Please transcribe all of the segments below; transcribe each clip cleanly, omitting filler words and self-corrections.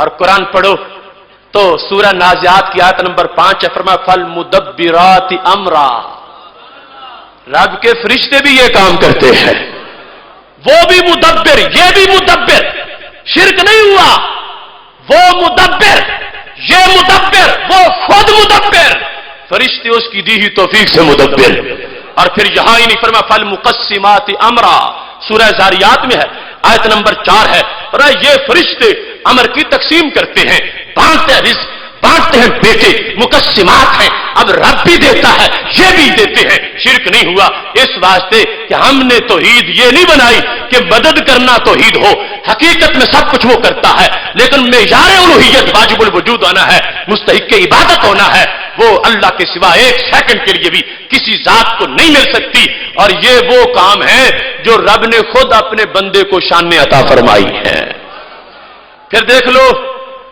اور قرآن پڑھو تو سورہ نازعات کی آیت نمبر 5 ہے، فرمایا فالمدبرات امرا، رب کے فرشتے بھی یہ کام کرتے ہیں، وہ بھی مدبر، یہ بھی مدبر، شرک نہیں ہوا، وہ مدبر، یہ مدبر، وہ خود مدبر، فرشتے اس کی دی ہوئی توفیق سے مدبر۔ اور پھر یہاں ہی نہیں فرمایا فالمقسمات امرا، سورہ زاریات میں ہے، آیت نمبر 4 ہے، اور یہ فرشتے امر کی تقسیم کرتے ہیں، بانٹتے ہیں رزق، بانٹتے ہیں بیٹے، مقسمات ہیں، اب رب بھی دیتا ہے یہ بھی دیتے ہیں، شرک نہیں ہوا۔ اس واسطے کہ ہم نے توحید یہ نہیں بنائی کہ مدد کرنا توحید ہو، حقیقت میں سب کچھ وہ کرتا ہے، لیکن معیار الوہیت واجب الوجود ہونا ہے، مستحق عبادت ہونا ہے، وہ اللہ کے سوا ایک سیکنڈ کے لیے بھی کسی ذات کو نہیں مل سکتی، اور یہ وہ کام ہے جو رب نے خود اپنے بندے کو شان میں عطا فرمائی ہے۔ پھر دیکھ لو،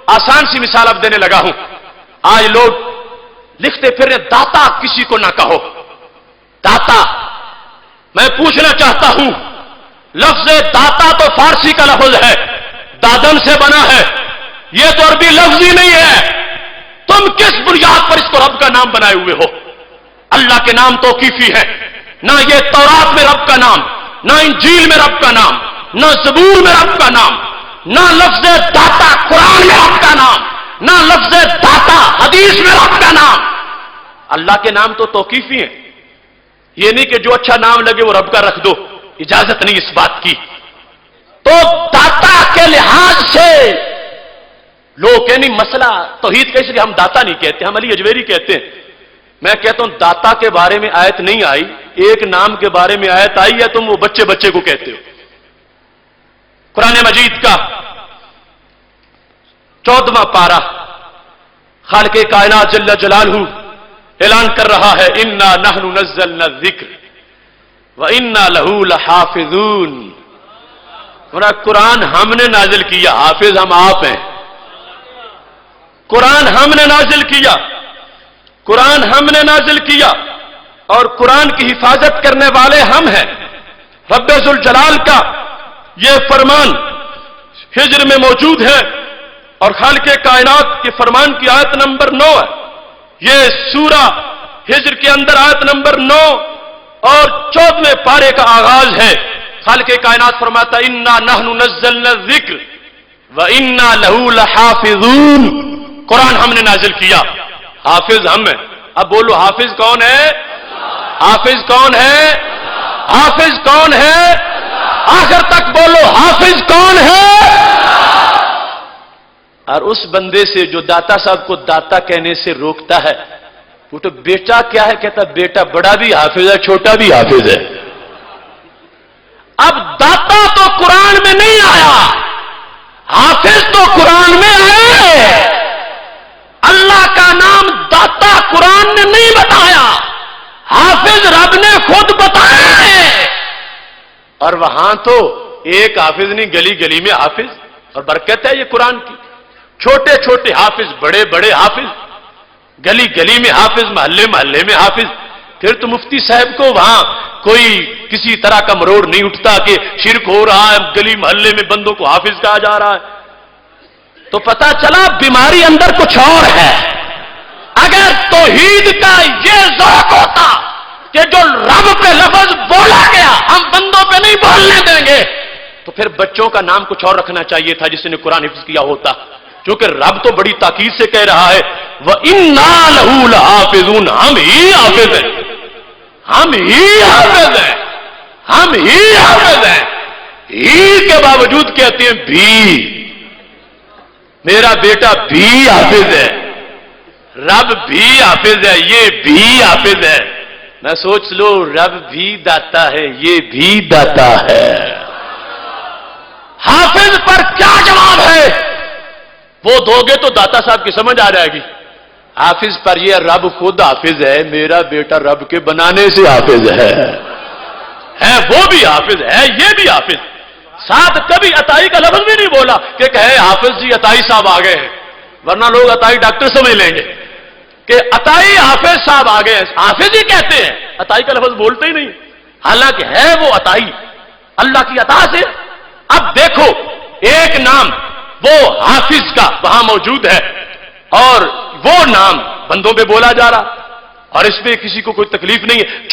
آسان سی مثال اب دینے لگا ہوں، آج لوگ لکھتے پھر داتا کسی کو نہ کہو، داتا، میں پوچھنا چاہتا ہوں، لفظ داتا تو فارسی کا لفظ ہے، دادن سے بنا ہے، یہ تو عربی لفظ ہی نہیں ہے، تم کس بنیاد پر اس کو رب کا نام بنائے ہوئے ہو؟ اللہ کے نام توقیفی ہے، نہ یہ تورات میں رب کا نام، نہ انجیل میں رب کا نام، نہ زبور میں رب کا نام، نہ لفظ داتا قرآن میں رب کا نام، نہ لفظ داتا حدیث میں رب کا نام۔ اللہ کے نام تو توقیفی ہیں، یہ نہیں کہ جو اچھا نام لگے وہ رب کا رکھ دو، اجازت نہیں اس بات کی۔ تو داتا کے لحاظ سے لوگ کہنے مسئلہ توحید کا، اس لیے ہم داتا نہیں کہتے، ہم علی اجویری کہتے ہیں۔ میں کہتا ہوں داتا کے بارے میں آیت نہیں آئی، ایک نام کے بارے میں آیت آئی ہے، تم وہ بچے بچے کو کہتے ہو۔ قرآن مجید کا 14واں پارہ، خالق کائنات جل جلالہ اعلان کر رہا ہے انا نحن نزلنا الذکر وانا لہ لحافظون، قرآن ہم نے نازل کیا، حافظ ہم آپ ہیں۔ قرآن ہم نے نازل کیا، قرآن ہم نے نازل کیا، اور قرآن کی حفاظت کرنے والے ہم ہیں۔ رب ذوالجلال کا یہ فرمان ہجر میں موجود ہے، اور خالق کائنات کے فرمان کی آیت نمبر 9 ہے، یہ سورہ ہجر کے اندر آیت نمبر 9 اور 14ویں پارے کا آغاز ہے۔ خالق کائنات فرماتا انا نحن نزلنا الذکر وانا لہ لحافظون، قرآن ہم نے نازل کیا، حافظ ہم ہیں۔ اب بولو حافظ کون ہے؟ حافظ کون ہے؟ حافظ کون ہے؟ آخر تک بولو حافظ کون ہے؟ اور اس بندے سے جو داتا صاحب کو داتا کہنے سے روکتا ہے، وہ تو بیٹا کیا ہے کہتا، بیٹا بڑا بھی حافظ ہے، چھوٹا بھی حافظ ہے۔ اب داتا تو قرآن میں نہیں آیا، حافظ تو قرآن میں آئے۔ اللہ کا نام داتا قرآن نے نہیں بتایا، حافظ رب نے خود بتایا ہے۔ اور وہاں تو ایک حافظ نہیں، گلی گلی میں حافظ، اور برکت ہے یہ قرآن کی، چھوٹے چھوٹے حافظ، بڑے بڑے حافظ، گلی گلی میں حافظ، محلے محلے میں حافظ۔ پھر تو مفتی صاحب کو وہاں کوئی کسی طرح کا مروڑ نہیں اٹھتا کہ شرک ہو رہا ہے، گلی محلے میں بندوں کو حافظ کہا جا رہا ہے۔ تو پتا چلا بیماری اندر کچھ اور ہے۔ اگر توحید کا یہ ذوق ہوتا کہ جو رب پہ لفظ بولا گیا ہم بندوں پہ نہیں بولنے دیں گے، تو پھر بچوں کا نام کچھ اور رکھنا چاہیے تھا جس نے قرآن حفظ کیا ہوتا، کیونکہ رب تو بڑی تاکید سے کہہ رہا ہے وَإِنَّا لَهُ لَحَافِظُونَ، ہم ہی حافظ ہیں، ہم ہی حافظ ہیں، ہم ہی حافظ ہیں۔ ہی کے باوجود کہتے ہیں بھی، میرا بیٹا بھی حافظ ہے، رب بھی حافظ ہے، یہ بھی حافظ ہے۔ میں سوچ لو، رب بھی داتا ہے، یہ بھی داتا ہے۔ حافظ پر کیا جواب ہے؟ وہ دو گے تو داتا صاحب کی سمجھ آ جائے گی۔ حافظ پر یہ رب خود حافظ ہے، میرا بیٹا رب کے بنانے سے حافظ ہے، وہ بھی حافظ ہے، یہ بھی حافظ۔ ساتھ کبھی عطائی کا لفظ بھی نہیں بولا کہ کہے حافظ جی عطائی صاحب آ گئے ہیں، ورنہ لوگ عطائی ڈاکٹر سمجھ لیں گے کہ عطائی حافظ صاحب آ گئے ہیں، حافظ ہی کہتے ہیں، عطائی کا لفظ بولتے ہی نہیں، حالانکہ ہے وہ عطائی اللہ کی عطا سے۔ اب دیکھو، ایک نام وہ حافظ کا وہاں موجود ہے اور وہ نام بندوں پہ بولا جا رہا اور اس میں کسی کو کوئی تکلیف نہیں ہے.